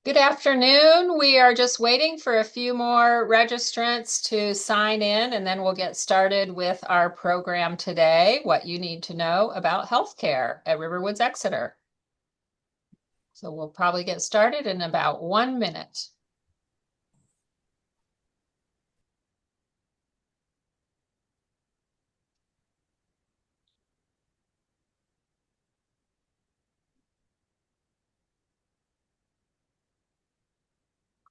Good afternoon. We are just waiting for a few more registrants to sign in, and then we'll get started with our program today, what you need to know about healthcare at RiverWoods Exeter. So we'll probably get started in about 1 minute.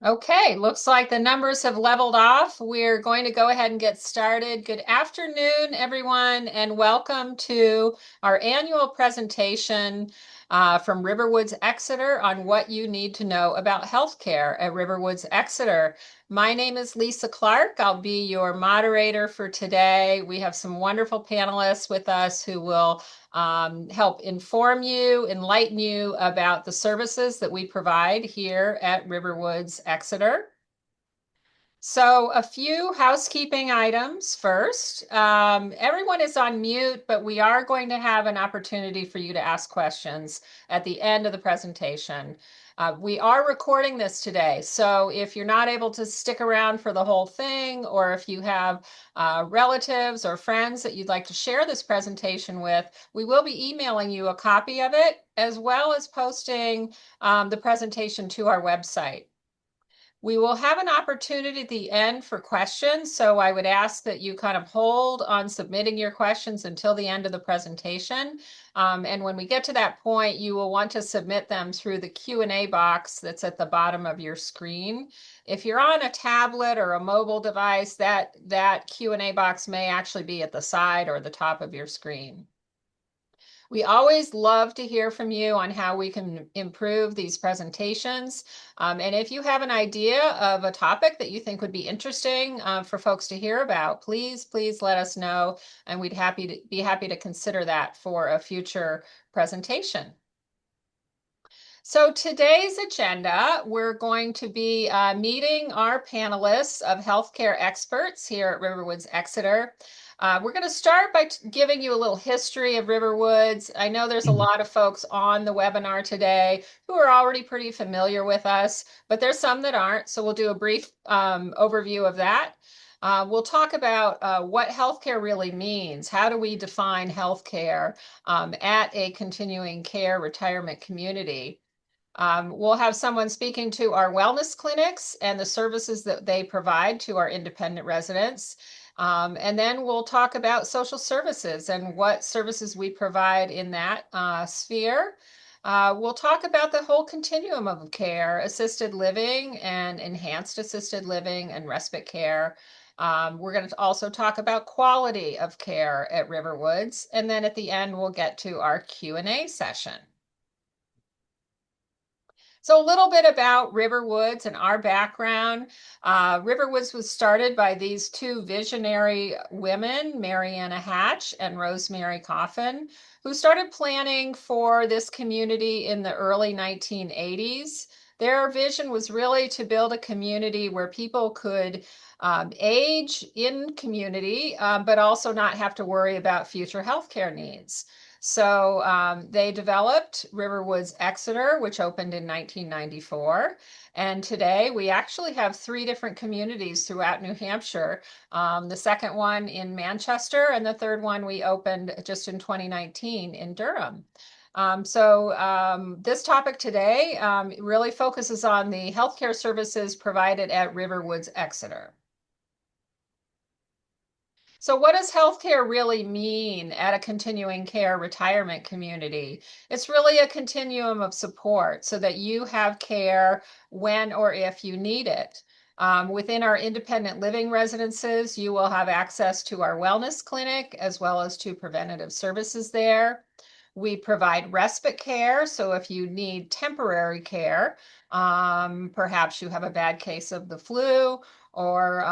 Okay, looks like the numbers have leveled off. We're going to go ahead and get started. Good afternoon, everyone, and welcome to our annual presentation from RiverWoods Exeter on what you need to know about healthcare at RiverWoods Exeter. My name is Lisa Clark. I'll be your moderator for today. We have some wonderful panelists with us who will help inform you, enlighten you about the services that we provide here at RiverWoods Exeter. So a few housekeeping items first. Everyone is on mute, but we are going to have an opportunity for you to ask questions at the end of the presentation. We are recording this today, so if you're not able to stick around for the whole thing, or if you have relatives or friends that you'd like to share this presentation with, we will be emailing you a copy of it, as well as posting the presentation to our website. We will have an opportunity at the end for questions, so I would ask that you kind of hold on submitting your questions until the end of the presentation. And when we get to that point, you will want to submit them through the Q&A box that's at the bottom of your screen. If you're on a tablet or a mobile device, that Q&A box may actually be at the side or the top of your screen. We always love to hear from you on how we can improve these presentations. And if you have an idea of a topic that you think would be interesting for folks to hear about, please let us know, and we'd be happy to consider that for a future presentation. So today's agenda, we're going to be meeting our panelists of healthcare experts here at RiverWoods Exeter. We're going to start by giving you a little history of RiverWoods. I know there's a lot of folks on the webinar today who are already pretty familiar with us, but there's some that aren't, so we'll do a brief overview of that. We'll talk about what healthcare really means. How do we define healthcare at a continuing care retirement community? We'll have someone speaking to our wellness clinics and the services that they provide to our independent residents. And then we'll talk about social services and what services we provide in that sphere. We'll talk about the whole continuum of care, assisted living and enhanced assisted living and respite care. We're going to also talk about quality of care at RiverWoods. And then at the end, we'll get to our Q&A session. So a little bit about RiverWoods and our background. RiverWoods was started by these two visionary women, Mariana Hatch and Rosemary Coffin, who started planning for this community in the early 1980s. Their vision was really to build a community where people could age in community, but also not have to worry about future healthcare needs. So they developed RiverWoods Exeter, which opened in 1994. And today we actually have 3 different communities throughout New Hampshire. The second one in Manchester, and the third one we opened just in 2019 in Durham. This topic today really focuses on the healthcare services provided at RiverWoods Exeter. So what does healthcare really mean at a continuing care retirement community? It's really a continuum of support so that you have care when or if you need it. Within our independent living residences, you will have access to our wellness clinic as well as to preventative services there. We provide respite care, so if you need temporary care, perhaps you have a bad case of the flu or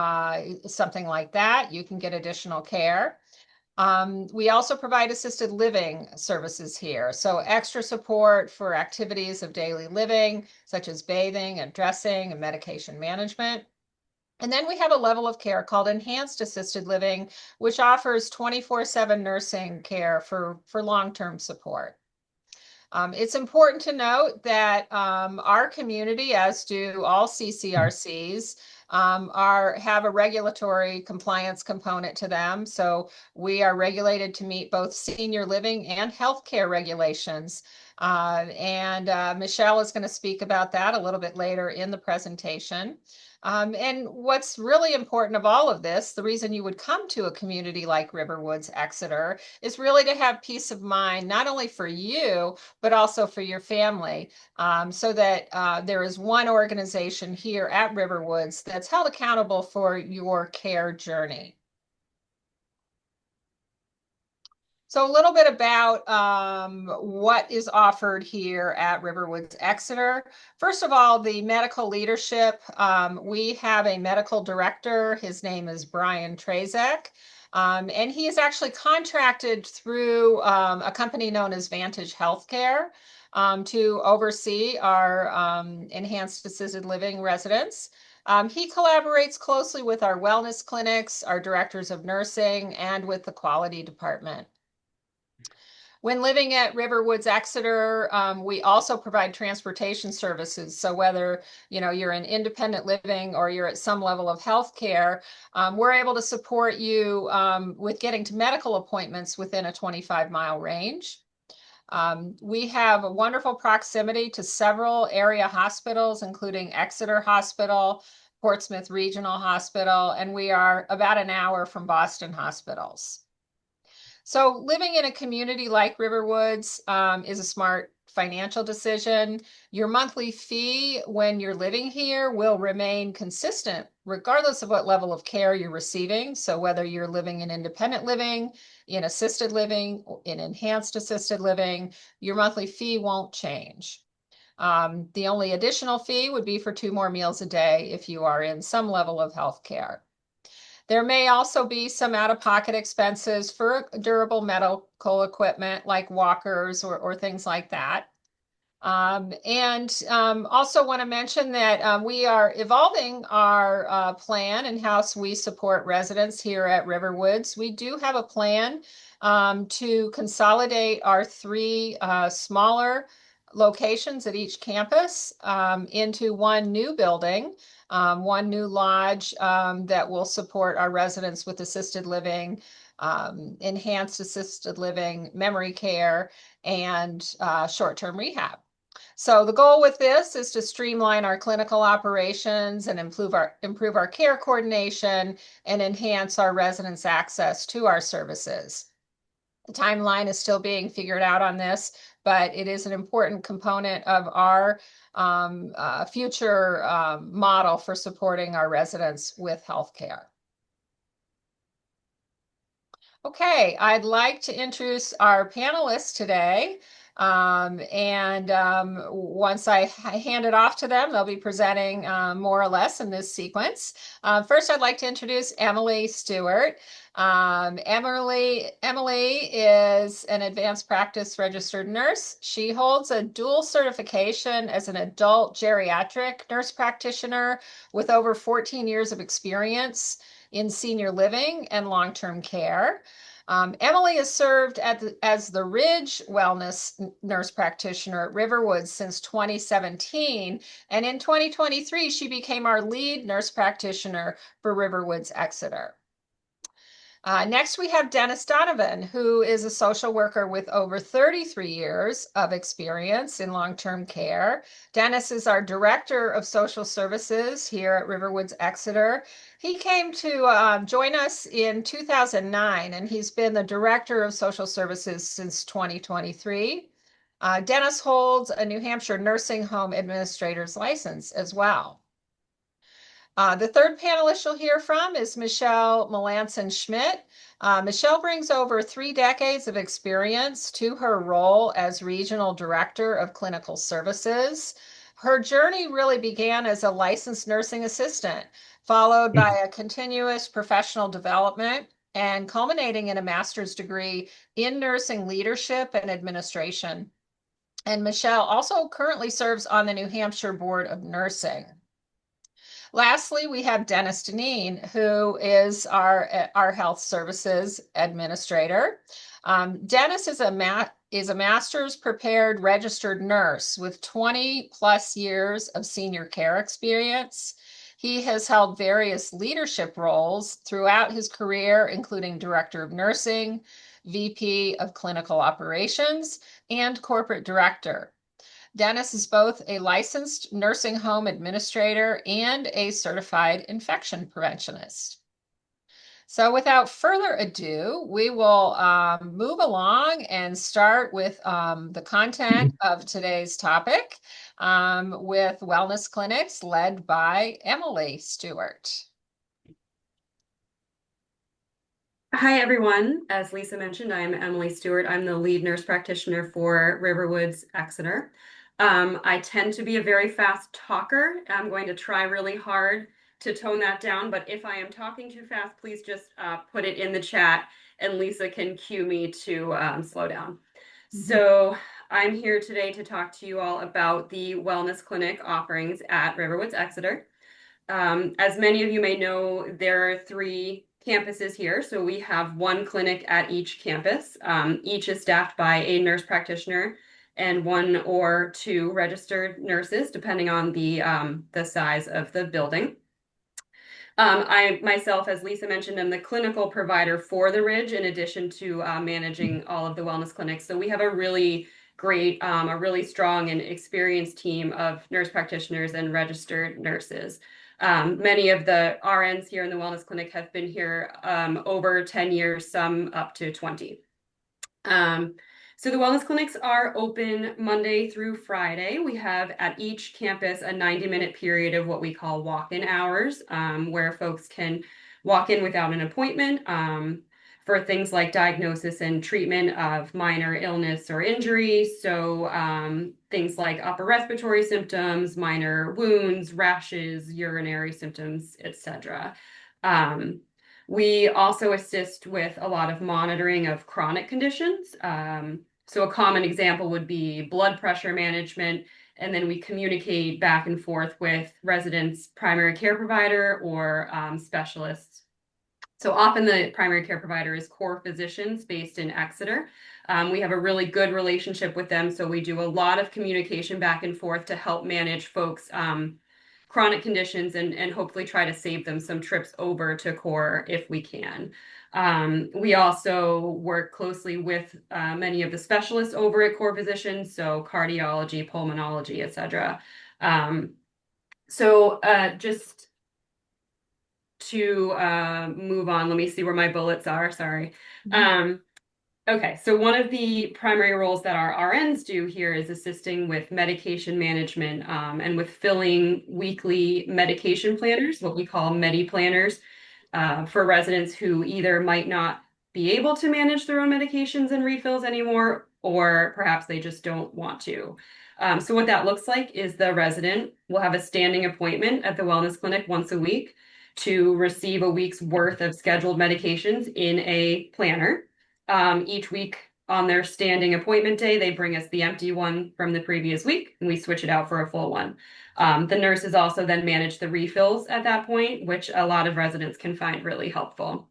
something like that, you can get additional care. We also provide assisted living services here. So extra support for activities of daily living, such as bathing and dressing and medication management. And then we have a level of care called enhanced assisted living, which offers 24/7 nursing care for long-term support. It's important to note that our community, as do all CCRCs, have a regulatory compliance component to them. So we are regulated to meet both senior living and healthcare regulations. Michele is going to speak about that a little bit later in the presentation. And what's really important of all of this, the reason you would come to a community like RiverWoods Exeter, is really to have peace of mind, not only for you, but also for your family, so that there is one organization here at RiverWoods that's held accountable for your care journey. So a little bit about what is offered here at RiverWoods Exeter. First of all, the medical leadership. We have a medical director. His name is Brian Trazek. And he is actually contracted through a company known as Vantage Healthcare to oversee our enhanced assisted living residents. He collaborates closely with our wellness clinics, our directors of nursing, and with the quality department. When living at RiverWoods Exeter, we also provide transportation services. So whether you're in independent living or you're at some level of healthcare, we're able to support you with getting to medical appointments within a 25-mile range. We have a wonderful proximity to several area hospitals, including Exeter Hospital, Portsmouth Regional Hospital, and we are about an hour from Boston hospitals. So living in a community like Riverwoods is a smart financial decision. Your monthly fee when you're living here will remain consistent regardless of what level of care you're receiving. So whether you're living in independent living, in assisted living, in enhanced assisted living, your monthly fee won't change. The only additional fee would be for 2 more meals a day if you are in some level of health care. There may also be some out-of-pocket expenses for durable medical equipment like walkers or things like that. Also want to mention that we are evolving our plan and how we support residents here at RiverWoods. We do have a plan to consolidate our 3 smaller locations at each campus into one new building, one new lodge that will support our residents with assisted living, enhanced assisted living, memory care, and short-term rehab. So the goal with this is to streamline our clinical operations and improve our care coordination and enhance our residents' access to our services. The timeline is still being figured out on this, but it is an important component of our future model for supporting our residents with healthcare. Okay, I'd like to introduce our panelists today. Once I hand it off to them, they'll be presenting more or less in this sequence. First, I'd like to introduce Emily Stewart. Emily is an advanced practice registered nurse. She holds a dual certification as an adult geriatric nurse practitioner with over 14 years of experience in senior living and long-term care. Emily has served as the Ridge Wellness Nurse Practitioner at RiverWoods since 2017, and in 2023, she became our lead nurse practitioner for RiverWoods Exeter. Next, we have Dennis Donovan, who is a social worker with over 33 years of experience in long-term care. Dennis is our Director of Social Services here at RiverWoods Exeter. He came to join us in 2009, and he's been the Director of Social Services since 2023. Dennis holds a New Hampshire Nursing Home Administrator's license as well. The third panelist you'll hear from is Michele Melanson Schmitt. Michele brings over 3 decades of experience to her role as Regional Director of Clinical Services. Her journey really began as a licensed nursing assistant, followed by a continuous professional development and culminating in a master's degree in nursing leadership and administration. And Michele also currently serves on the New Hampshire Board of Nursing. Lastly, we have Dennis Deneen, who is our health services administrator. Dennis is a master's prepared registered nurse with 20 plus years of senior care experience. He has held various leadership roles throughout his career, including director of nursing, VP of clinical operations, and corporate director. Dennis is both a licensed nursing home administrator and a certified infection preventionist. So without further ado, we will move along and start with the content of today's topic with wellness clinics led by Emily Stewart. Hi, everyone. As Lisa mentioned, I'm Emily Stewart. I'm the lead nurse practitioner for RiverWoods Exeter. I tend to be a very fast talker. I'm going to try really hard to tone that down, but if I am talking too fast, please just put it in the chat and Lisa can cue me to slow down. So I'm here today to talk to you all about the wellness clinic offerings at RiverWoods Exeter. As many of you may know, there are 3 campuses here. So we have 1 clinic at each campus. Each is staffed by a nurse practitioner and 1 or 2 registered nurses, depending on the size of the building. I myself, as Lisa mentioned, am the clinical provider for the Ridge, in addition to managing all of the wellness clinics. So we have a really great, a really strong and experienced team of nurse practitioners and registered nurses. Many of the RNs here in the wellness clinic have been here over 10 years, some up to 20. So the wellness clinics are open Monday through Friday. We have at each campus a 90-minute period of what we call walk-in hours, where folks can walk in without an appointment for things like diagnosis and treatment of minor illness or injury. So things like upper respiratory symptoms, minor wounds, rashes, urinary symptoms, etc. We also assist with a lot of monitoring of chronic conditions. So a common example would be blood pressure management, and then we communicate back and forth with residents' primary care provider or specialists. So often the primary care provider is Core Physicians based in Exeter. We have a really good relationship with them, so we do a lot of communication back and forth to help manage folks' chronic conditions and hopefully try to save them some trips over to Core if we can. We also work closely with many of the specialists over at Core Physicians, so cardiology, pulmonology, etc. Just to move on, let me see where my bullets are, sorry. Okay, so one of the primary roles that our RNs do here is assisting with medication management and with filling weekly medication planners, what we call Medi planners, for residents who either might not be able to manage their own medications and refills anymore, or perhaps they just don't want to. So what that looks like is the resident will have a standing appointment at the wellness clinic once a week to receive a week's worth of scheduled medications in a planner. Each week on their standing appointment day, they bring us the empty one from the previous week, and we switch it out for a full one. The nurses also then manage the refills at that point, which a lot of residents can find really helpful.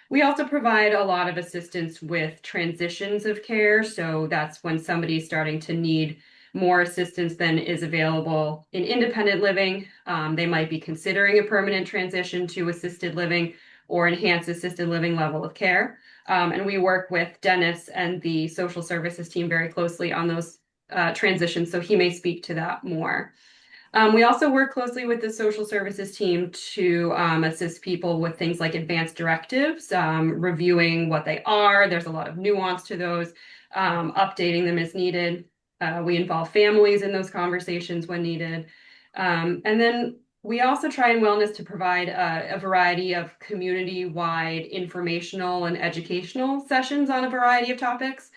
We also provide a lot of assistance with transitions of care. So that's when somebody's starting to need more assistance than is available in independent living. They might be considering a permanent transition to assisted living or enhanced assisted living level of care. And we work with Dennis and the social services team very closely on those transitions, so he may speak to that more. We also work closely with the social services team to assist people with things like advanced directives, reviewing what they are. There's a lot of nuance to those, updating them as needed. We involve families in those conversations when needed. And then we also try in wellness to provide a variety of community-wide informational and educational sessions on a variety of topics.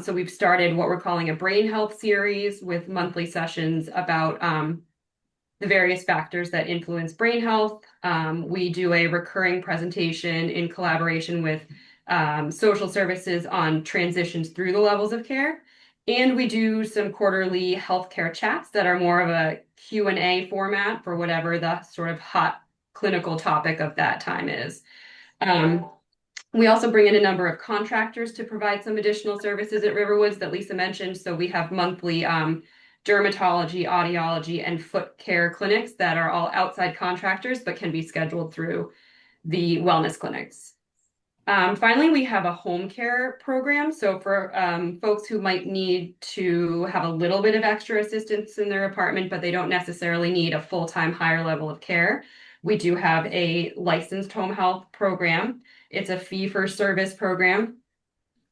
So we've started what we're calling a brain health series with monthly sessions about the various factors that influence brain health. We do a recurring presentation in collaboration with social services on transitions through the levels of care. And we do some quarterly healthcare chats that are more of a Q&A format for whatever the sort of hot clinical topic of that time is. Um, we also bring in a number of contractors to provide some additional services at Riverwoods that Lisa mentioned. So we have monthly dermatology, audiology, and foot care clinics that are all outside contractors but can be scheduled through the wellness clinics. Finally, we have a home care program. So for folks who might need to have a little bit of extra assistance in their apartment, but they don't necessarily need a full-time higher level of care, we do have a licensed home health program. It's a fee-for-service program.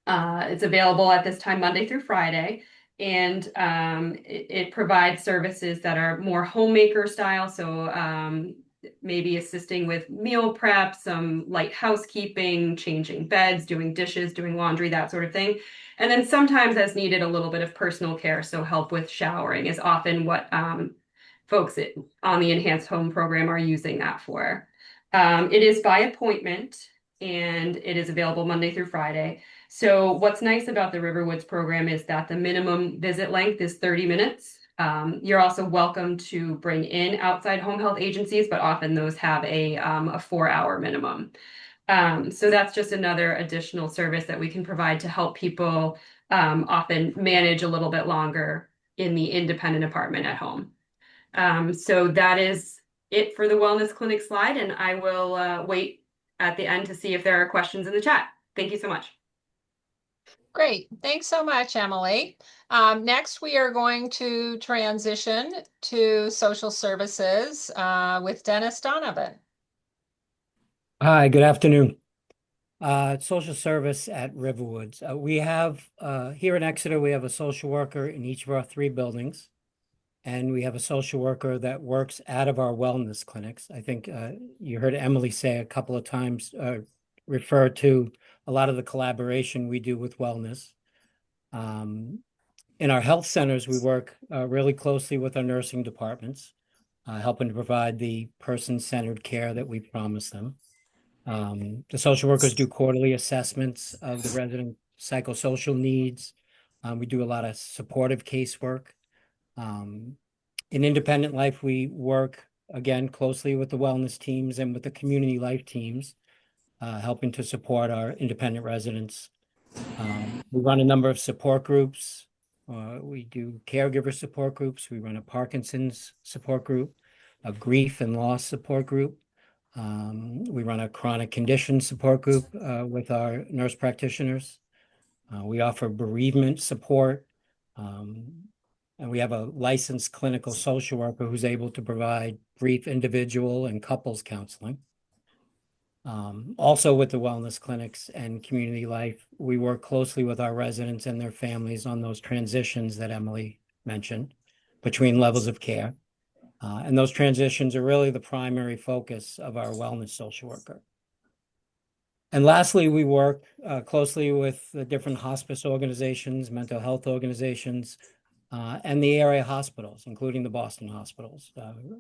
It's available at this time Monday through Friday, and it provides services that are more homemaker style. So maybe assisting with meal prep, some light housekeeping, changing beds, doing dishes, doing laundry, that sort of thing. And then sometimes, as needed, a little bit of personal care. So help with showering is often what folks on the enhanced home program are using that for. It is by appointment and it is available Monday through Friday. So what's nice about the Riverwoods program is that the minimum visit length is 30 minutes. You're also welcome to bring in outside home health agencies, but often those have a 4-hour minimum. So that's just another additional service that we can provide to help people often manage a little bit longer in the independent apartment at home. So that is it for the wellness clinic slide, and I will wait at the end to see if there are questions in the chat. Thank you so much. Great. Thanks so much, Emily. Next, we are going to transition to social services with Dennis Donovan. Hi, good afternoon. Social service at RiverWoods. We have here in Exeter, we have a social worker in each of our 3 buildings, and we have a social worker that works out of our wellness clinics. I think you heard Emily say a couple of times, refer to a lot of the collaboration we do with wellness. In our health centers, we work really closely with our nursing departments, helping to provide the person-centered care that we promise them. The social workers do quarterly assessments of the resident psychosocial needs. We do a lot of supportive casework. In independent life, we work again closely with the wellness teams and with the community life teams, helping to support our independent residents. We run a number of support groups. We do caregiver support groups. We run a Parkinson's support group, a grief and loss support group. We run a chronic condition support group with our nurse practitioners. We offer bereavement support. And we have a licensed clinical social worker who's able to provide brief individual and couples counseling. Also with the wellness clinics and community life, we work closely with our residents and their families on those transitions that Emily mentioned between levels of care. And those transitions are really the primary focus of our wellness social worker. And lastly, we work closely with the different hospice organizations, mental health organizations, and the area hospitals, including the Boston hospitals.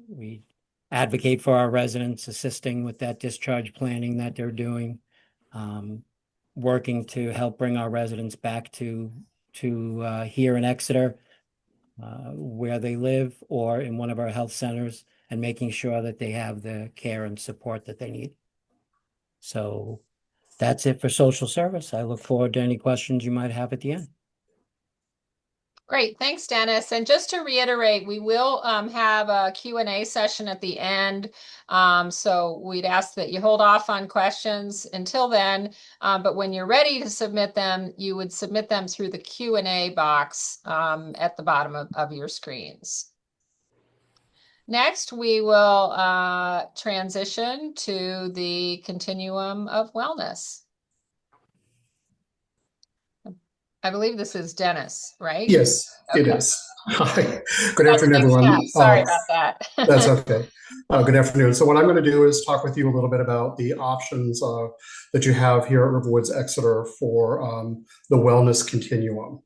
We advocate for our residents, assisting with that discharge planning that they're doing, working to help bring our residents back to here in Exeter, where they live or in one of our health centers, and making sure that they have the care and support that they need. So that's it for social service. I look forward to any questions you might have at the end. Great, thanks, Dennis. And just to reiterate, we will have a Q&A session at the end. So we'd ask that you hold off on questions until then. But when you're ready to submit them, you would submit them through the Q&A box at the bottom of your screens. Next, we will transition to the continuum of wellness. I believe this is Dennis, right? Yes, Okay. it is. Hi, good afternoon, everyone. Sorry about that. That's okay. Good afternoon. So what I'm going to do is talk with you a little bit about the options that you have here at RiverWoods Exeter for the wellness continuum.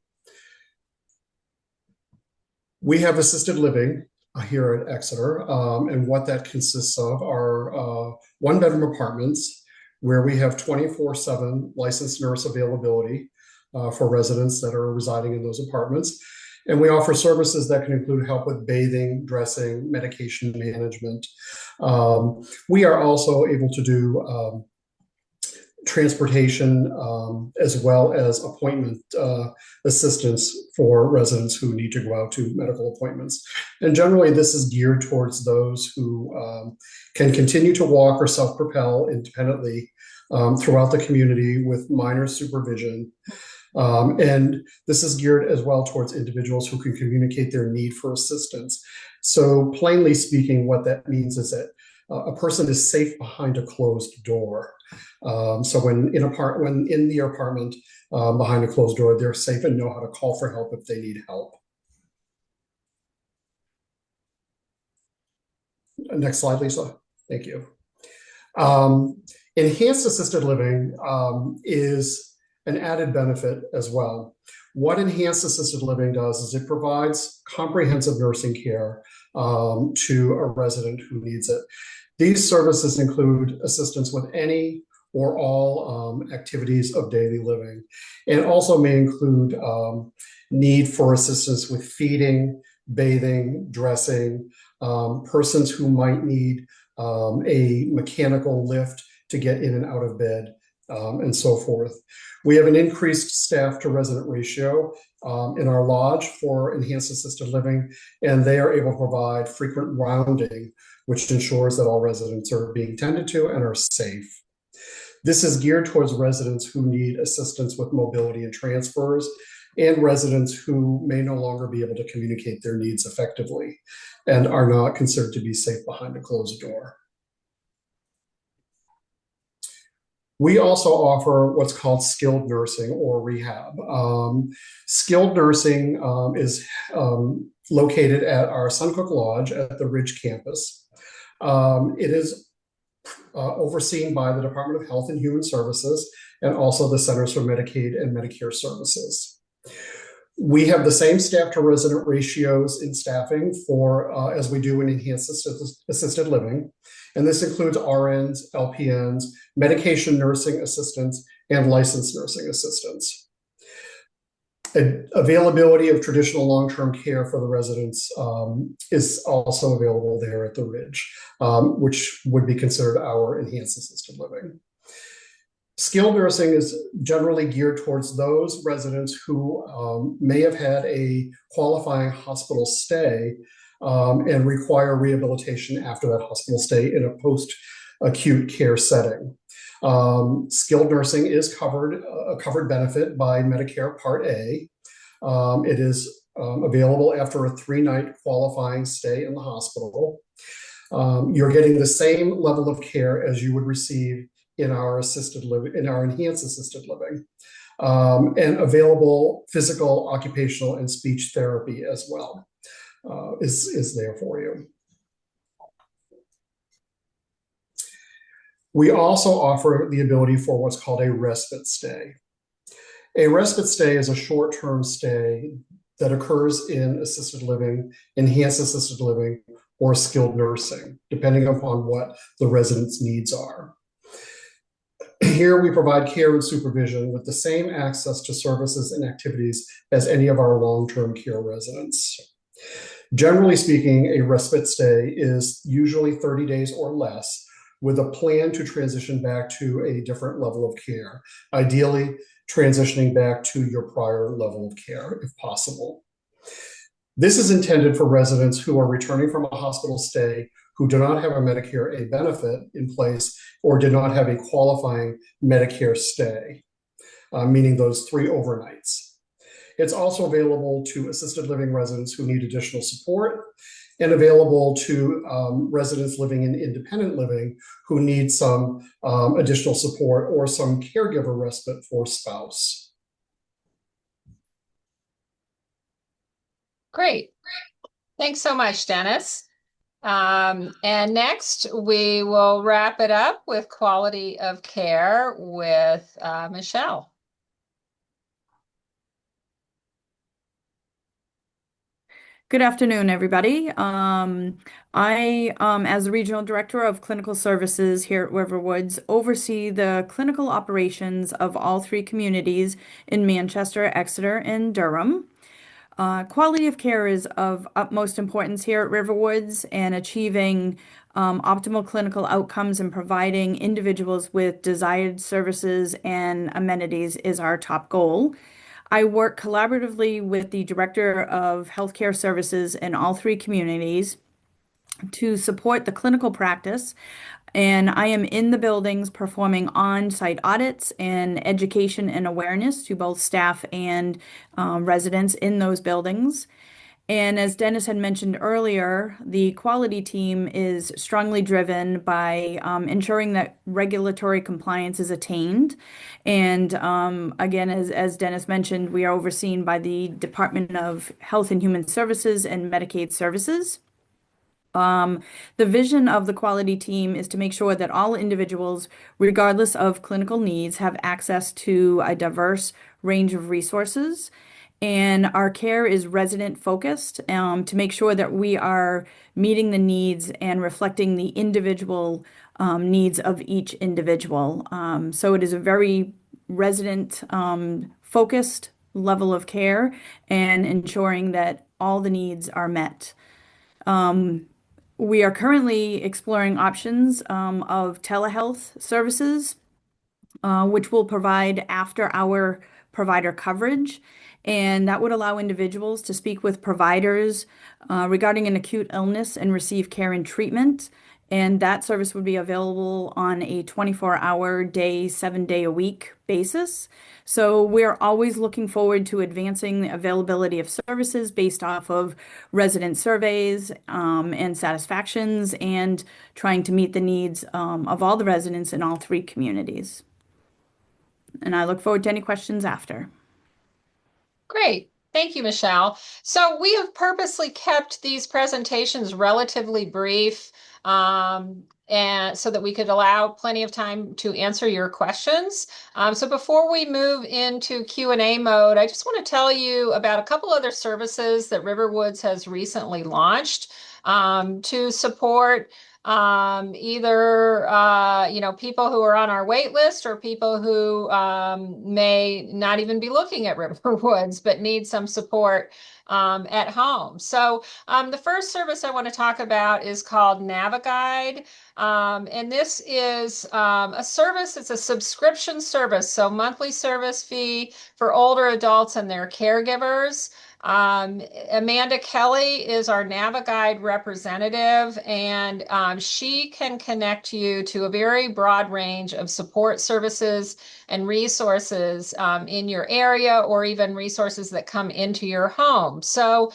We have assisted living here at Exeter, and what that consists of are 1-bedroom apartments where we have 24/7 licensed nurse availability. for residents that are residing in those apartments. And we offer services that can include help with bathing, dressing, medication management. We are also able to do transportation as well as appointment assistance for residents who need to go out to medical appointments. And generally, this is geared towards those who can continue to walk or self-propel independently throughout the community with minor supervision. And this is geared as well towards individuals who can communicate their need for assistance. So plainly speaking, what that means is that a person is safe behind a closed door. So when in the apartment behind a closed door, they're safe and know how to call for help if they need help. Next slide, Lisa. Thank you. Enhanced assisted living is an added benefit as well. What enhanced assisted living does is it provides comprehensive nursing care to a resident who needs it. These services include assistance with any or all activities of daily living, and also may include need for assistance with feeding, bathing, dressing, persons who might need a mechanical lift to get in and out of bed, and so forth. We have an increased staff to resident ratio in our lodge for enhanced assisted living, and they are able to provide frequent rounding, which ensures that all residents are being tended to and are safe. This is geared towards residents who need assistance with mobility and transfers, and residents who may no longer be able to communicate their needs effectively and are not considered to be safe behind a closed door. We also offer what's called skilled nursing or rehab. Skilled nursing is located at our Suncook Lodge at the Ridge campus. It is overseen by the Department of Health and Human Services and also the Centers for Medicaid and Medicare Services. We have the same staff to resident ratios in staffing for as we do in enhanced assisted living. And this includes RNs, LPNs, medication nursing assistants, and licensed nursing assistants. Availability of traditional long-term care for the residents is also available there at the Ridge, which would be considered our enhanced assisted living. Skilled nursing is generally geared towards those residents who may have had a qualifying hospital stay and require rehabilitation after that hospital stay in a post-acute care setting. Skilled nursing is a covered benefit by Medicare Part A. It is available after a 3-night qualifying stay in the hospital. You're getting the same level of care as you would receive in our enhanced assisted living, and available physical, occupational, and speech therapy as well is there for you. We also offer the ability for what's called a respite stay. A respite stay is a short-term stay that occurs in assisted living, enhanced assisted living, or skilled nursing, depending upon what the resident's needs are. Here we provide care and supervision with the same access to services and activities as any of our long-term care residents. Generally speaking, a respite stay is usually 30 days or less, with a plan to transition back to a different level of care, ideally transitioning back to your prior level of care if possible. This is intended for residents who are returning from a hospital stay who do not have a Medicare A benefit in place or did not have a qualifying Medicare stay, meaning those 3 overnights. It's also available to assisted living residents who need additional support, and available to residents living in independent living who need some additional support or some caregiver respite for spouse. Great. Thanks so much, Dennis. And next, we will wrap it up with quality of care with Michele. Good afternoon, everybody. As the Regional Director of Clinical Services here at RiverWoods, oversee the clinical operations of all three communities in Manchester, Exeter, and Durham. Quality of care is of utmost importance here at RiverWoods, and achieving optimal clinical outcomes and providing individuals with desired services and amenities is our top goal. I work collaboratively with the Director of Healthcare Services in all three communities to support the clinical practice, and I am in the buildings performing on-site audits and education and awareness to both staff and residents in those buildings. And as Dennis had mentioned earlier, the quality team is strongly driven by ensuring that regulatory compliance is attained. And again, as Dennis mentioned, we are overseen by the Department of Health and Human Services and Medicaid Services. The vision of the quality team is to make sure that all individuals, regardless of clinical needs, have access to a diverse range of resources. And our care is resident focused to make sure that we are meeting the needs and reflecting the individual needs of each individual. So it is a very resident focused level of care and ensuring that all the needs are met. We are currently exploring options of telehealth services, which will provide after-hour provider coverage. And that would allow individuals to speak with providers regarding an acute illness and receive care and treatment. And that service would be available on a 24-hour day, 7-day-a-week basis. So we're always looking forward to advancing the availability of services based off of resident surveys and satisfactions, and trying to meet the needs of all the residents in all three communities. And I look forward to any questions after. Great. Thank you, Michele. So we have purposely kept these presentations relatively brief, and so that we could allow plenty of time to answer your questions. So before we move into Q&A mode, I just want to tell you about a couple other services that RiverWoods has recently launched to support either people who are on our wait list, or people who may not even be looking at RiverWoods but need some support at home. So the first service I want to talk about is called NaviGuide. And this is a service, it's a subscription service, so monthly service fee for older adults and their caregivers. Amanda Kelly is our NaviGuide representative, and she can connect you to a very broad range of support services and resources in your area, or even resources that come into your home. So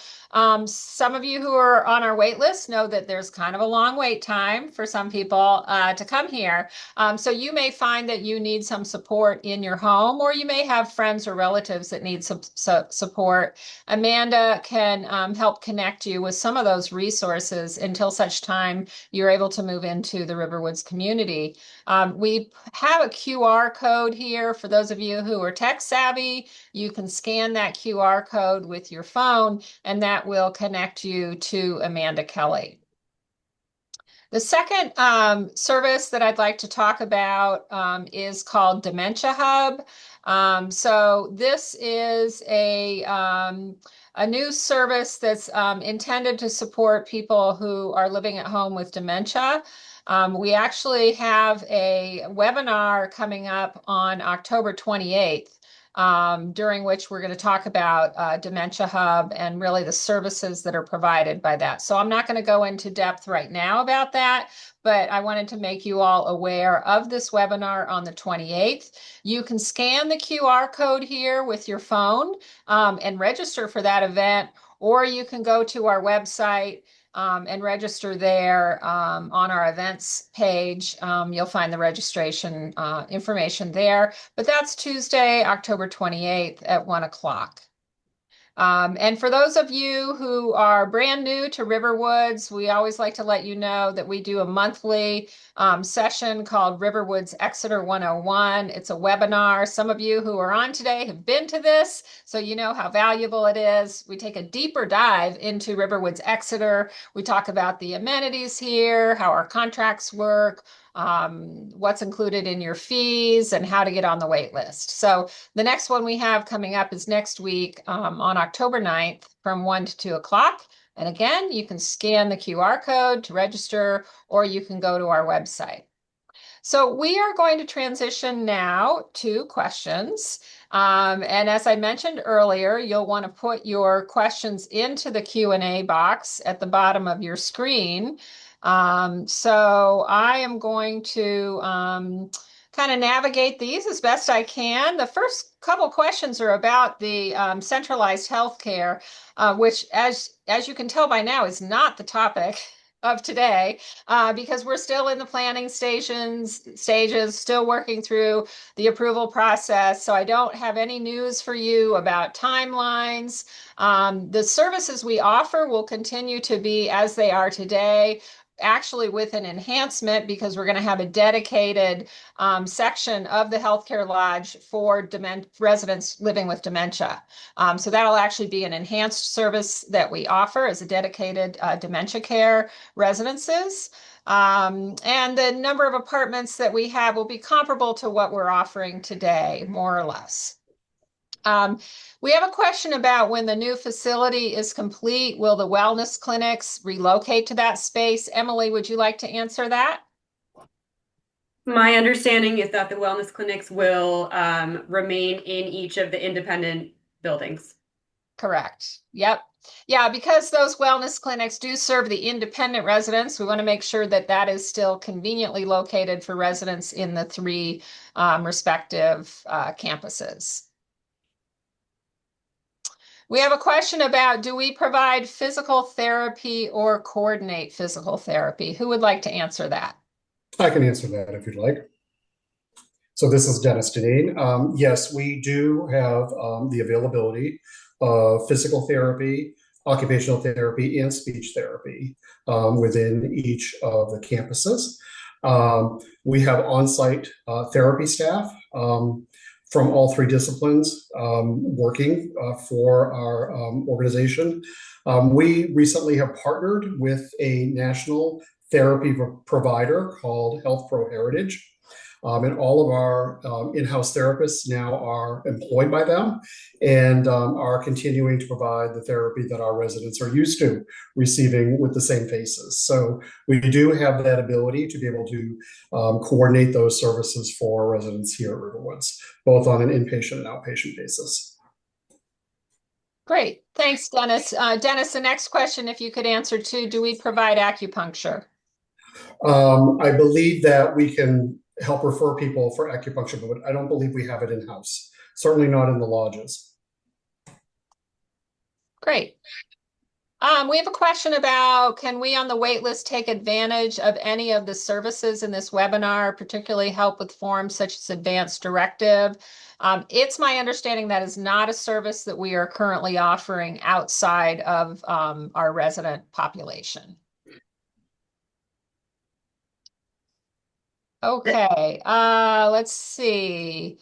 some of you who are on our wait list know that there's kind of a long wait time for some people to come here. So you may find that you need some support in your home, or you may have friends or relatives that need some support. Amanda can help connect you with some of those resources until such time you're able to move into the RiverWoods community. We have a QR code here for those of you who are tech savvy. You can scan that QR code with your phone, and that will connect you to Amanda Kelly. The second service that I'd like to talk about is called Dementia Hub. So this is a new service that's intended to support people who are living at home with dementia. We actually have a webinar coming up on October 28th. During which we're going to talk about Dementia Hub and really the services that are provided by that. So I'm not going to go into depth right now about that, but I wanted to make you all aware of this webinar on the 28th. You can scan the QR code here with your phone and register for that event, or you can go to our website and register there on our events page. You'll find the registration information there, but that's Tuesday, October 28th at 1 o'clock. And for those of you who are brand new to RiverWoods, we always like to let you know that we do a monthly session called RiverWoods Exeter 101. It's a webinar. Some of you who are on today have been to this, so you know how valuable it is. We take a deeper dive into RiverWoods Exeter. We talk about the amenities here, how our contracts work, what's included in your fees, and how to get on the wait list. So the next one we have coming up is next week on October 9th from 1 to 2 o'clock. And again, you can scan the QR code to register, or you can go to our website. So we are going to transition now to questions. And as I mentioned earlier, you'll want to put your questions into the Q&A box at the bottom of your screen. So I am going to kind of navigate these as best I can. The first couple questions are about the centralized healthcare, which, as you can tell by now, is not the topic of today, because we're still in the planning stages, still working through the approval process. So I don't have any news for you about timelines. The services we offer will continue to be as they are today, actually with an enhancement, because we're going to have a dedicated section of the healthcare lodge for residents living with dementia. So that'll actually be an enhanced service that we offer as a dedicated dementia care residences. And the number of apartments that we have will be comparable to what we're offering today, more or less. We have a question about when the new facility is complete, will the wellness clinics relocate to that space? Emily, would you like to answer that? My understanding is that the wellness clinics will remain in each of the independent buildings. Correct. Yep. Yeah, because those wellness clinics do serve the independent residents, we want to make sure that that is still conveniently located for residents in the three respective campuses. We have a question about, do we provide physical therapy or coordinate physical therapy? Who would like to answer that? I can answer that if you'd like. So this is Dennis Deneen. Yes, we do have the availability of physical therapy, occupational therapy, and speech therapy within each of the campuses. We have on-site therapy staff from all three disciplines working for our organization. We recently have partnered with a national therapy provider called Health Pro Heritage. And all of our in-house therapists now are employed by them and are continuing to provide the therapy that our residents are used to receiving with the same faces. So we do have that ability to be able to coordinate those services for residents here at RiverWoods, both on an inpatient and outpatient basis. Great. Thanks, Dennis. Dennis, the next question, if you could answer too, do we provide acupuncture? I believe that we can help refer people for acupuncture, but I don't believe we have it in-house. Certainly not in the lodges. Great. We have a question about, can we on the wait list take advantage of any of the services in this webinar, particularly help with forms such as advanced directive? It's my understanding that is not a service that we are currently offering outside of our resident population. Okay, let's see.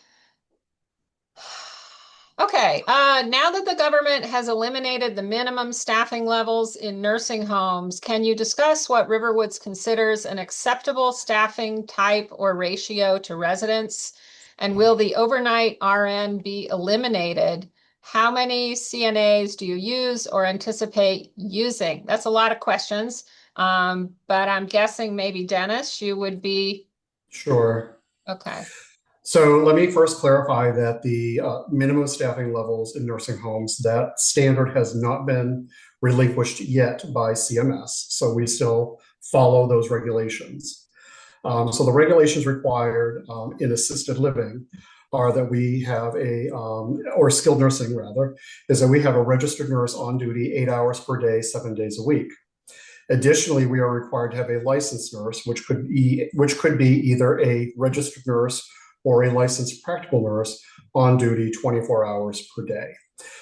Okay, now that the government has eliminated the minimum staffing levels in nursing homes, can you discuss what RiverWoods considers an acceptable staffing type or ratio to residents? And will the overnight RN be eliminated? How many CNAs do you use or anticipate using? That's a lot of questions, but I'm guessing maybe Dennis, you would be. Sure. Okay. So let me first clarify that the minimum staffing levels in nursing homes, that standard has not been relinquished yet by CMS. So we still follow those regulations. So the regulations required in assisted living are that we have or skilled nursing rather, is that we have a registered nurse on duty 8 hours per day, 7 days a week. Additionally, we are required to have a licensed nurse, which could be either a registered nurse or a licensed practical nurse on duty 24 hours per day.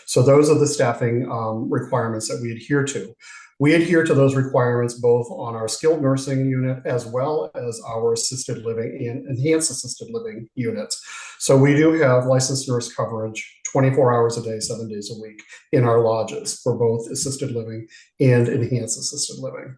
So those are the staffing requirements that we adhere to. We adhere to those requirements both on our skilled nursing unit as well as our assisted living and enhanced assisted living units. So we do have licensed nurse coverage 24 hours a day, 7 days a week in our lodges for both assisted living and enhanced assisted living.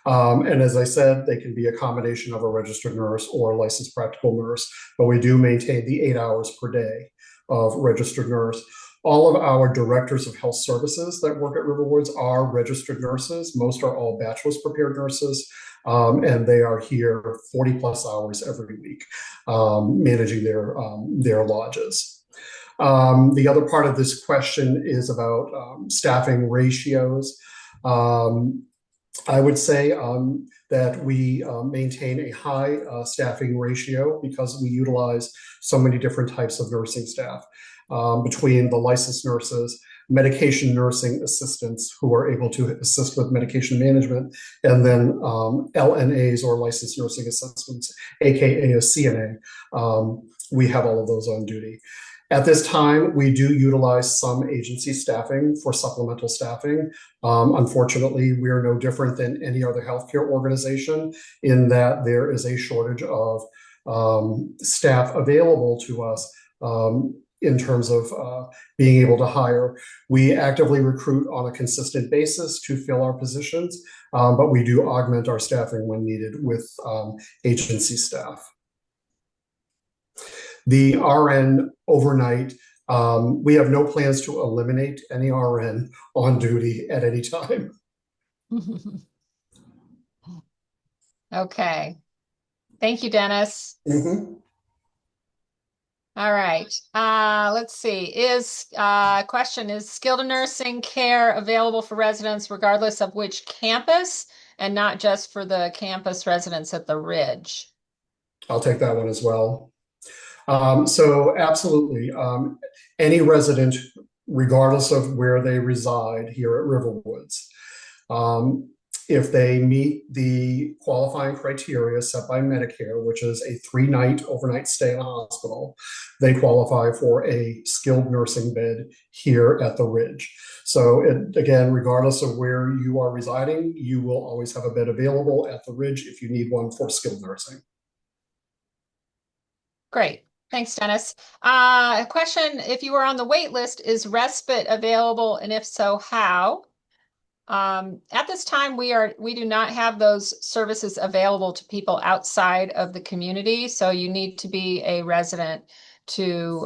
And as I said, they can be a combination of a registered nurse or a licensed practical nurse, but we do maintain the 8 hours per day of registered nurse. All of our directors of health services that work at RiverWoods are registered nurses. Most are all bachelor's prepared nurses, and they are here 40 plus hours every week, managing their lodges. The other part of this question is about staffing ratios. I would say that we maintain a high staffing ratio because we utilize so many different types of nursing staff. Between the licensed nurses, medication nursing assistants who are able to assist with medication management, and then LNAs or licensed nursing assistants, aka a CNA. We have all of those on duty. At this time, we do utilize some agency staffing for supplemental staffing. Unfortunately, we are no different than any other healthcare organization in that there is a shortage of staff available to us in terms of being able to hire. We actively recruit on a consistent basis to fill our positions, but we do augment our staffing when needed with agency staff. The RN overnight, we have no plans to eliminate any RN on duty at any time. Okay. Thank you, Dennis. Mm-hmm. All right. Let's see. Question is skilled nursing care available for residents regardless of which campus and not just for the campus residents at the Ridge? I'll take that one as well. So absolutely, any resident, regardless of where they reside here at RiverWoods, if they meet the qualifying criteria set by Medicare, which is a 3-night overnight stay in a hospital, they qualify for a skilled nursing bed here at the Ridge. So again, regardless of where you are residing, you will always have a bed available at the Ridge if you need one for skilled nursing. Great. Thanks, Dennis. A question, if you were on the wait list, is respite available, and if so, how? At this time, we do not have those services available to people outside of the community, so you need to be a resident to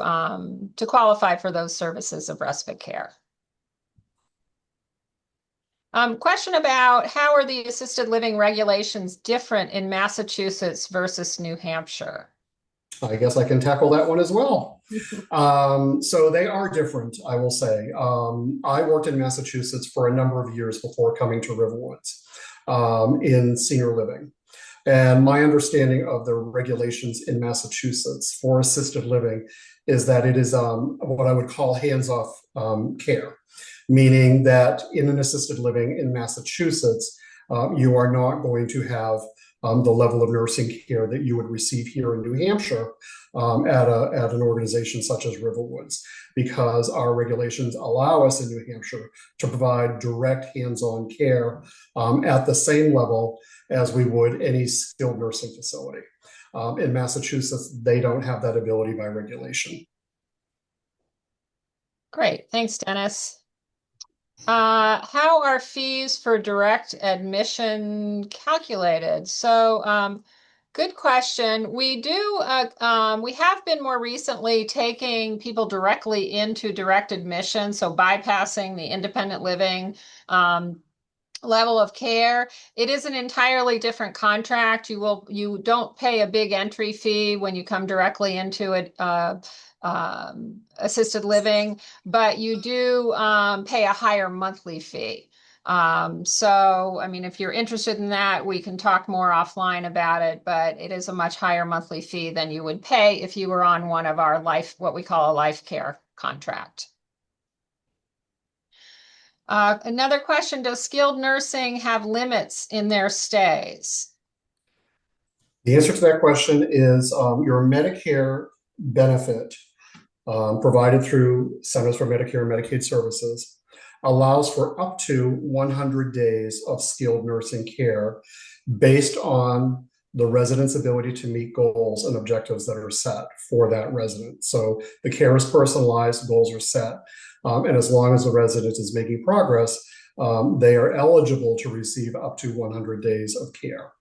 qualify for those services of respite care. Question about how are the assisted living regulations different in Massachusetts versus New Hampshire? I guess I can tackle that one as well. So they are different, I will say. I worked in Massachusetts for a number of years before coming to RiverWoods in senior living. And my understanding of the regulations in Massachusetts for assisted living is that it is what I would call hands-off care, meaning that in an assisted living in Massachusetts, you are not going to have the level of nursing care that you would receive here in New Hampshire at an organization such as RiverWoods, because our regulations allow us in New Hampshire to provide direct hands-on care at the same level as we would any skilled nursing facility. In Massachusetts, they don't have that ability by regulation. Great, thanks, Dennis. How are fees for direct admission calculated? So, good question. We have been more recently taking people directly into direct admission, so bypassing the independent living level of care. It is an entirely different contract. You don't pay a big entry fee when you come directly into it. Assisted living, but you do pay a higher monthly fee. So, I mean, if you're interested in that, we can talk more offline about it, but it is a much higher monthly fee than you would pay if you were on one of our what we call a life care contract. Another question, does skilled nursing have limits in their stays? The answer to that question is your Medicare benefit provided through Centers for Medicare and Medicaid Services allows for up to 100 days of skilled nursing care based on the resident's ability to meet goals and objectives that are set for that resident. So the care is personalized, goals are set, and as long as the resident is making progress, they are eligible to receive up to 100 days of care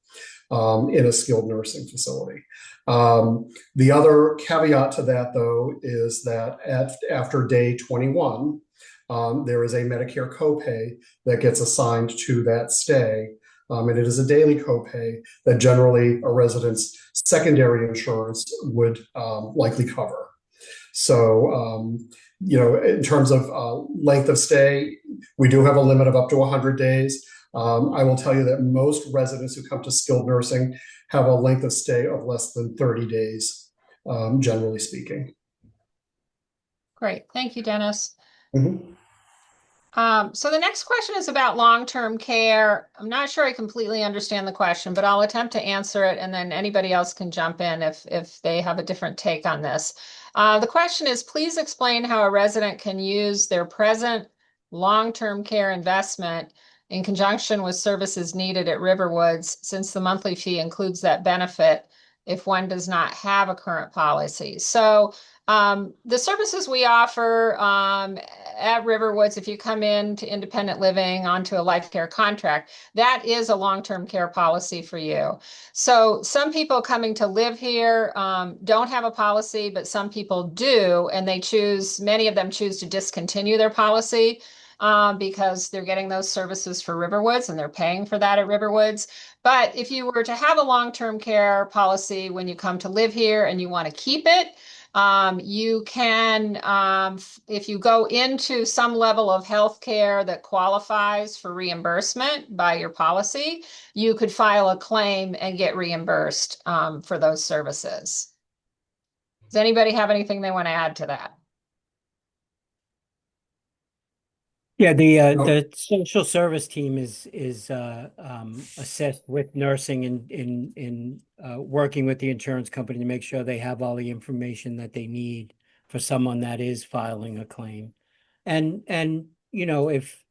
in a skilled nursing facility. The other caveat to that, though, is that after day 21, there is a Medicare copay that gets assigned to that stay. And it is a daily copay that generally a resident's secondary insurance would likely cover. So, in terms of length of stay, we do have a limit of up to 100 days. I will tell you that most residents who come to skilled nursing have a length of stay of less than 30 days, generally speaking. Great. Thank you, Dennis. Mhm. So the next question is about long-term care. I'm not sure I completely understand the question, but I'll attempt to answer it, and then anybody else can jump in if they have a different take on this. The question is, please explain how a resident can use their present long-term care investment in conjunction with services needed at RiverWoods, since the monthly fee includes that benefit if one does not have a current policy. So the services we offer at RiverWoods, if you come into independent living onto a life care contract, that is a long-term care policy for you. So some people coming to live here don't have a policy, but some people do, and many of them choose to discontinue their policy because they're getting those services for RiverWoods and they're paying for that at RiverWoods. But if you were to have a long-term care policy when you come to live here and you want to keep it, you can, if you go into some level of health care that qualifies for reimbursement by your policy, you could file a claim and get reimbursed for those services. Does anybody have anything they want to add to that? Yeah, the No. the social service team is assessed with nursing in working with the insurance company to make sure they have all the information that they need for someone that is filing a claim. And if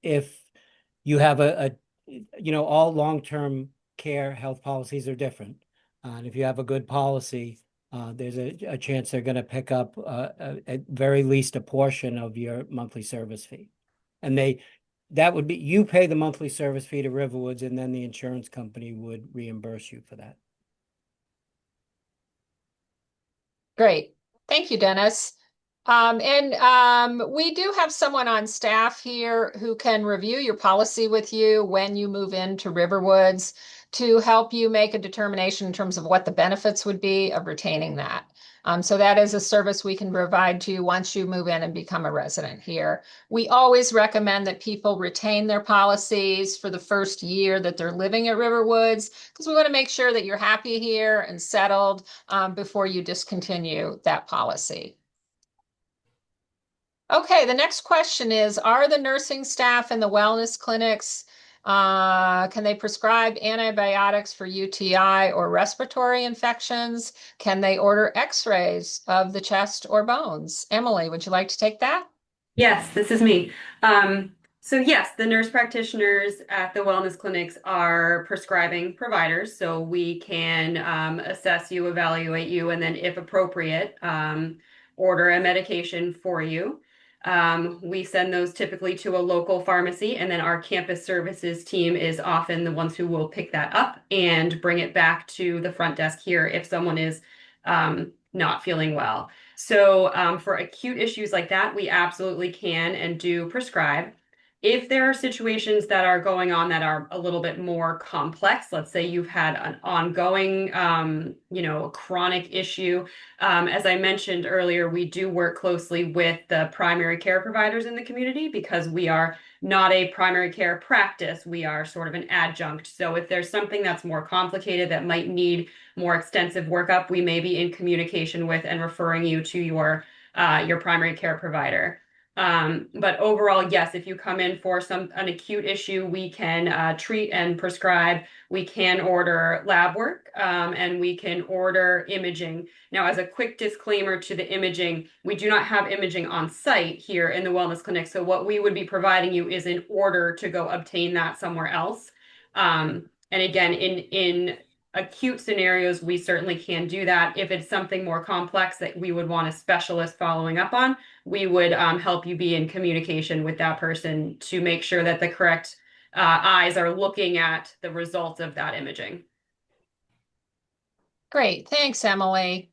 you have all long-term care health policies are different. And if you have a good policy, there's a chance they're going to pick up at very least a portion of your monthly service fee. And that would be, you pay the monthly service fee to RiverWoods, and then the insurance company would reimburse you for that. Great. Thank you, Dennis. We do have someone on staff here who can review your policy with you when you move into RiverWoods to help you make a determination in terms of what the benefits would be of retaining that. So that is a service we can provide to you once you move in and become a resident here. We always recommend that people retain their policies for the first year that they're living at RiverWoods, because we want to make sure that you're happy here and settled before you discontinue that policy. Okay, the next question is, are the nursing staff in the wellness clinics, can they prescribe antibiotics for UTI or respiratory infections? Can they order x-rays of the chest or bones? Emily, would you like to take that? Yes, this is me. So yes, the nurse practitioners at the wellness clinics are prescribing providers, so we can assess you, evaluate you, and then, if appropriate, order a medication for you. We send those typically to a local pharmacy, and then our campus services team is often the ones who will pick that up and bring it back to the front desk here if someone is not feeling well. So for acute issues like that, we absolutely can and do prescribe. If there are situations that are going on that are a little bit more complex, let's say you've had an ongoing, chronic issue. As I mentioned earlier, we do work closely with the primary care providers in the community because we are not a primary care practice. We are sort of an adjunct. So if there's something that's more complicated that might need more extensive workup, we may be in communication with and referring you to your primary care provider. But overall, yes, if you come in for an acute issue, we can treat and prescribe. We can order lab work, and we can order imaging. Now, as a quick disclaimer to the imaging, we do not have imaging on site here in the wellness clinic. So what we would be providing you is an order to go obtain that somewhere else. And again, in acute scenarios, we certainly can do that. If it's something more complex that we would want a specialist following up on, we would help you be in communication with that person to make sure that the correct eyes are looking at the results of that imaging. Great, thanks, Emily.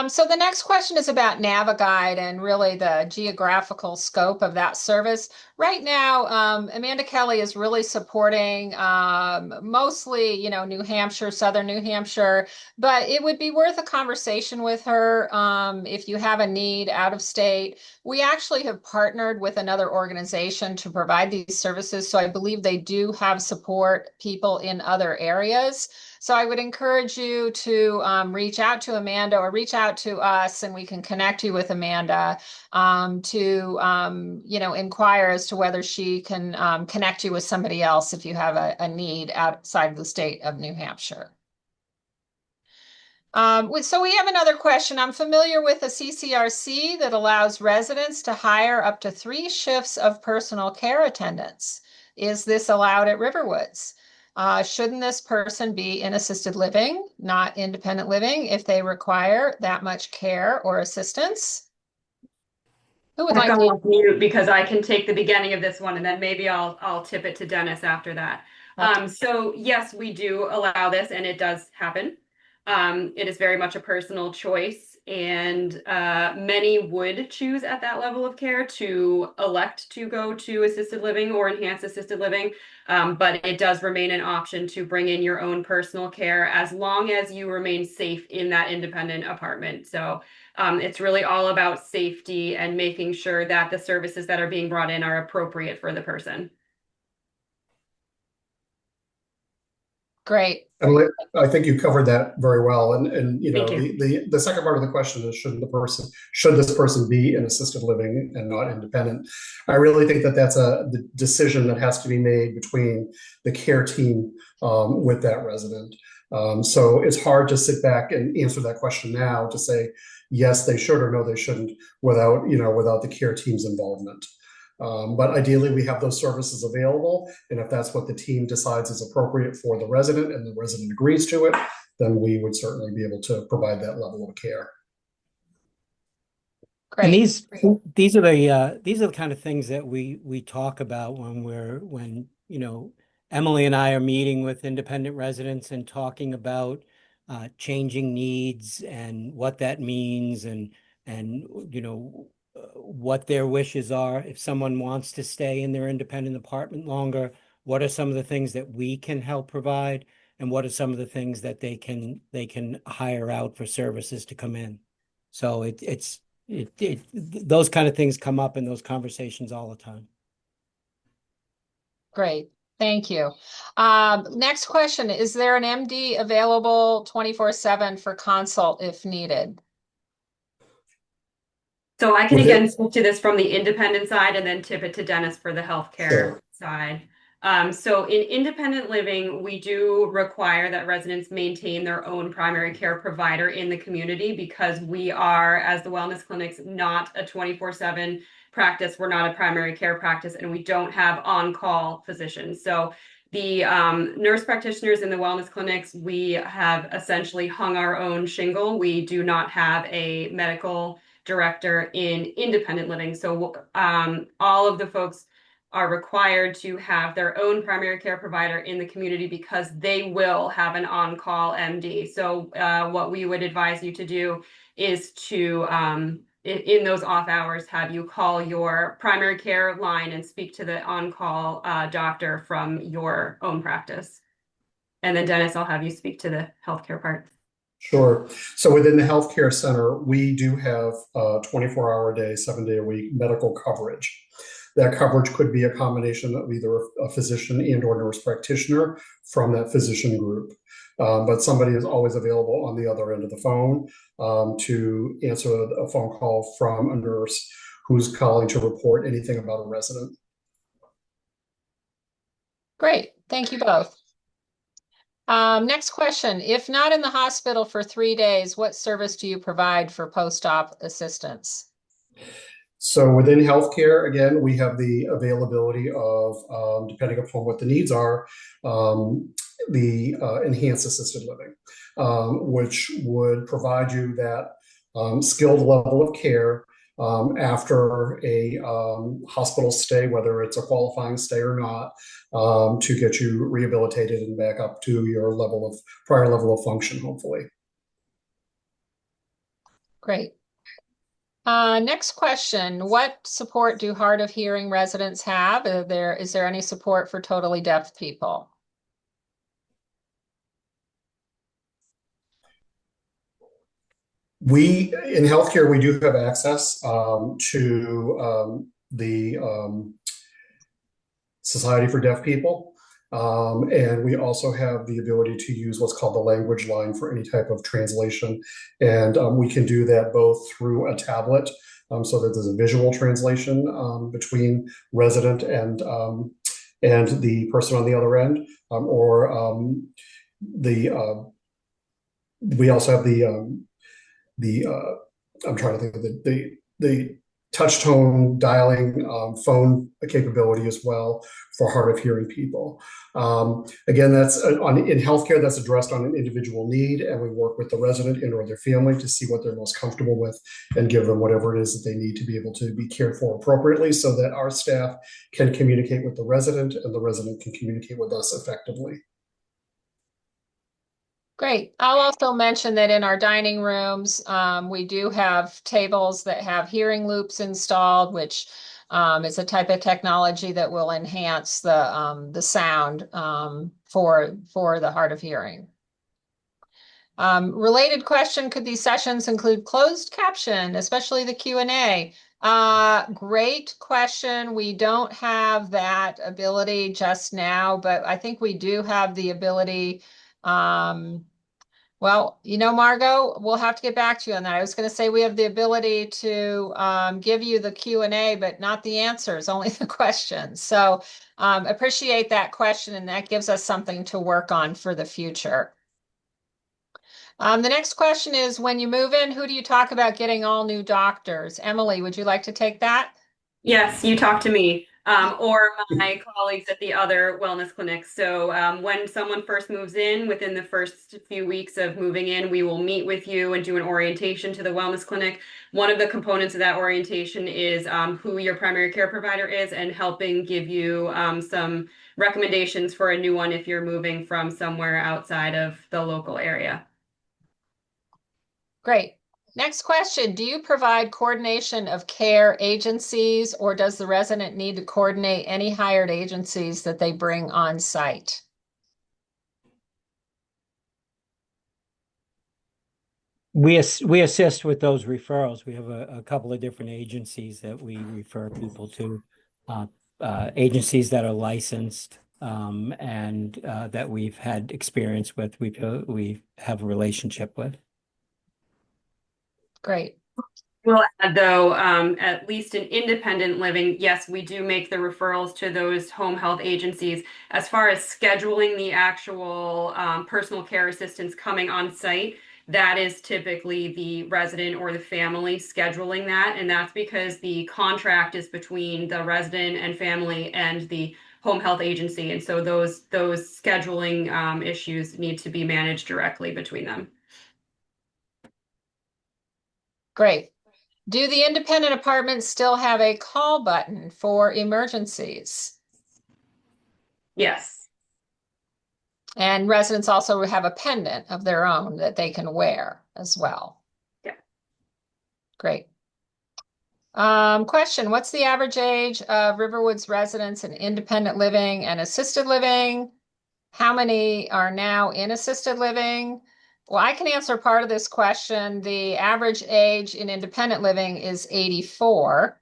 So the next question is about Naviguide and really the geographical scope of that service. Right now, Amanda Kelly is really supporting mostly, New Hampshire, Southern New Hampshire, but it would be worth a conversation with her if you have a need out of state. We actually have partnered with another organization to provide these services, so I believe they do have support people in other areas. So I would encourage you to reach out to Amanda or reach out to us, and we can connect you with Amanda to inquire as to whether she can connect you with somebody else if you have a need outside of the state of New Hampshire. So we have another question. I'm familiar with a CCRC that allows residents to hire up to 3 shifts of personal care attendants. Is this allowed at RiverWoods? Shouldn't this person be in assisted living, not independent living, if they require that much care or assistance? Who would I've like gone to? off mute because I can take the beginning of this one and then maybe I'll tip it to Dennis after that. Okay. So yes, we do allow this and it does happen. It is very much a personal choice, and many would choose at that level of care to elect to go to assisted living or enhanced assisted living. But it does remain an option to bring in your own personal care as long as you remain safe in that independent apartment. So it's really all about safety and making sure that the services that are being brought in are appropriate for the person. Great. Emily, I think you covered that very well. And Thank you. the second part of the question is should this person be in assisted living and not independent? I really think that that's the decision that has to be made between the care team with that resident. So it's hard to sit back and answer that question now to say yes, they should or no, they shouldn't without the care team's involvement. But ideally, we have those services available. And if that's what the team decides is appropriate for the resident and the resident agrees to it, then we would certainly be able to provide that level of care. Great. And these are the kind of things that we talk about when Emily and I are meeting with independent residents and talking about changing needs and what that means and what their wishes are. If someone wants to stay in their independent apartment longer, what are some of the things that we can help provide, and what are some of the things that they can hire out for services to come in. So those kind of things come up in those conversations all the time. Great. Thank you. Next question. Is there an MD available 24/7 for consult if needed? So I can again speak to this from the independent side and then tip it to Dennis for the healthcare side. So in independent living, we do require that residents maintain their own primary care provider in the community because we are, as the wellness clinics, not a 24/7 practice. We're not a primary care practice, and we don't have on-call physicians. So the nurse practitioners in the wellness clinics, we have essentially hung our own shingle. We do not have a medical director in independent living. So all of the folks are required to have their own primary care provider in the community because they will have an on-call MD. So what we would advise you to do is to, in those off hours, have you call your primary care line and speak to the on-call doctor from your own practice. And then Dennis, I'll have you speak to the healthcare part. Sure. So within the healthcare center, we do have 24-hour a day, 7-day a week medical coverage. That coverage could be a combination of either a physician and or nurse practitioner from that physician group. But somebody is always available on the other end of the phone to answer a phone call from a nurse who's calling to report anything about a resident. Great. Thank you both. Next question. If not in the hospital for 3 days, what service do you provide for post-op assistance? So within healthcare, again, we have the availability of, depending upon what the needs are, the enhanced assisted living, which would provide you that skilled level of care after a hospital stay, whether it's a qualifying stay or not, to get you rehabilitated and back up to your prior level of function, hopefully. Great. Next question. What support do hard of hearing residents have? Is there any support for totally deaf people? In healthcare, we do have access to the Society for Deaf People. And we also have the ability to use what's called the language line for any type of translation. And we can do that both through a tablet, so that there's a visual translation between resident and the person on the other end, we also have the I'm trying to think of the touch tone dialing phone capability as well for hard of hearing people. Again, that's in healthcare, that's addressed on an individual need, and we work with the resident and or their family to see what they're most comfortable with and give them whatever it is that they need to be able to be cared for appropriately, so that our staff can communicate with the resident and the resident can communicate with us effectively. Great. I'll also mention that in our dining rooms, we do have tables that have hearing loops installed, which is a type of technology that will enhance the sound for the hard of hearing. Related question, could these sessions include closed caption, especially the Q&A? Great question. We don't have that ability just now, but I think we do have the ability. Well, Margot, we'll have to get back to you on that. I was going to say we have the ability to give you the Q&A, but not the answers, only the questions. So appreciate that question, and that gives us something to work on for the future. The next question is, when you move in, who do you talk about getting all new doctors? Emily, would you like to take that? Yes, you talk to me, or my colleagues at the other wellness clinics. So when someone first moves in, within the first few weeks of moving in, we will meet with you and do an orientation to the wellness clinic. One of the components of that orientation is who your primary care provider is, and helping give you some recommendations for a new one if you're moving from somewhere outside of the local area. Great. Next question. Do you provide coordination of care agencies, or does the resident need to coordinate any hired agencies that they bring on site? We assist with those referrals. We have a couple of different agencies that we refer people to, agencies that are licensed and that we've had experience with, we have a relationship with. Great. We'll add, though, at least in independent living, yes, we do make the referrals to those home health agencies. As far as scheduling the actual personal care assistants coming on site, that is typically the resident or the family scheduling that. And that's because the contract is between the resident and family and the home health agency. And so those scheduling issues need to be managed directly between them. Great. Do the independent apartments still have a call button for emergencies? Yes. And residents also have a pendant of their own that they can wear as well. Yeah. Great. Question, what's the average age of RiverWoods residents in independent living and assisted living? How many are now in assisted living? Well, I can answer part of this question. The average age in independent living is 84.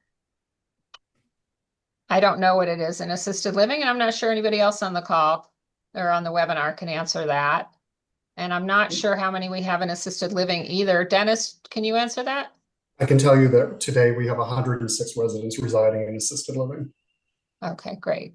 I don't know what it is in assisted living, and I'm not sure anybody else on the call or on the webinar can answer that. And I'm not sure how many we have in assisted living either. Dennis, can you answer that? I can tell you that today we have 106 residents residing in assisted living. Okay, great.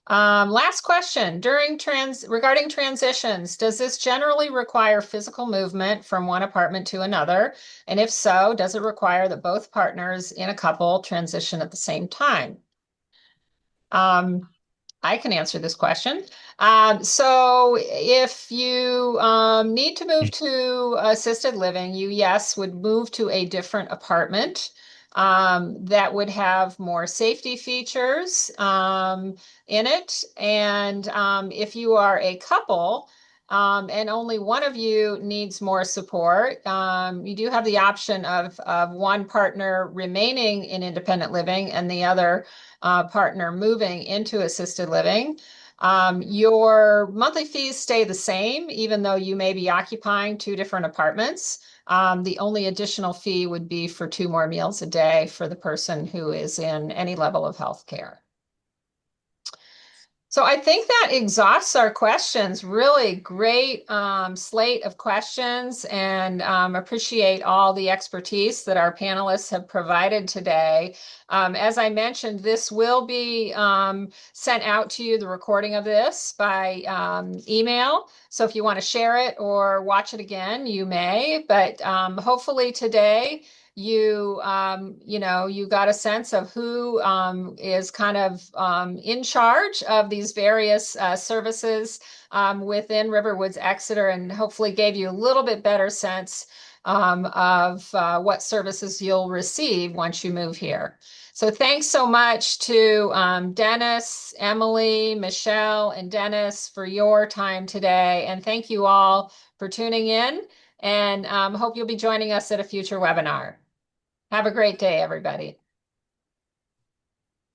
Last question. Regarding transitions, does this generally require physical movement from one apartment to another? And if so, does it require that both partners in a couple transition at the same time? I can answer this question. So if you need to move to assisted living, you, yes, would move to a different apartment that would have more safety features in it. And if you are a couple, and only one of you needs more support, you do have the option of one partner remaining in independent living and the other partner moving into assisted living. Your monthly fees stay the same, even though you may be occupying two different apartments. The only additional fee would be for 2 more meals a day for the person who is in any level of health care. So I think that exhausts our questions. Really great slate of questions, and appreciate all the expertise that our panelists have provided today. As I mentioned, this will be sent out to you, the recording of this, by email. So if you want to share it or watch it again, you may. But hopefully today you got a sense of who is kind of in charge of these various services within RiverWoods Exeter, and hopefully gave you a little bit better sense of what services you'll receive once you move here. So thanks so much to Dennis, Emily, Michele, and Dennis for your time today. And thank you all for tuning in, and hope you'll be joining us at a future webinar. Have a great day, everybody.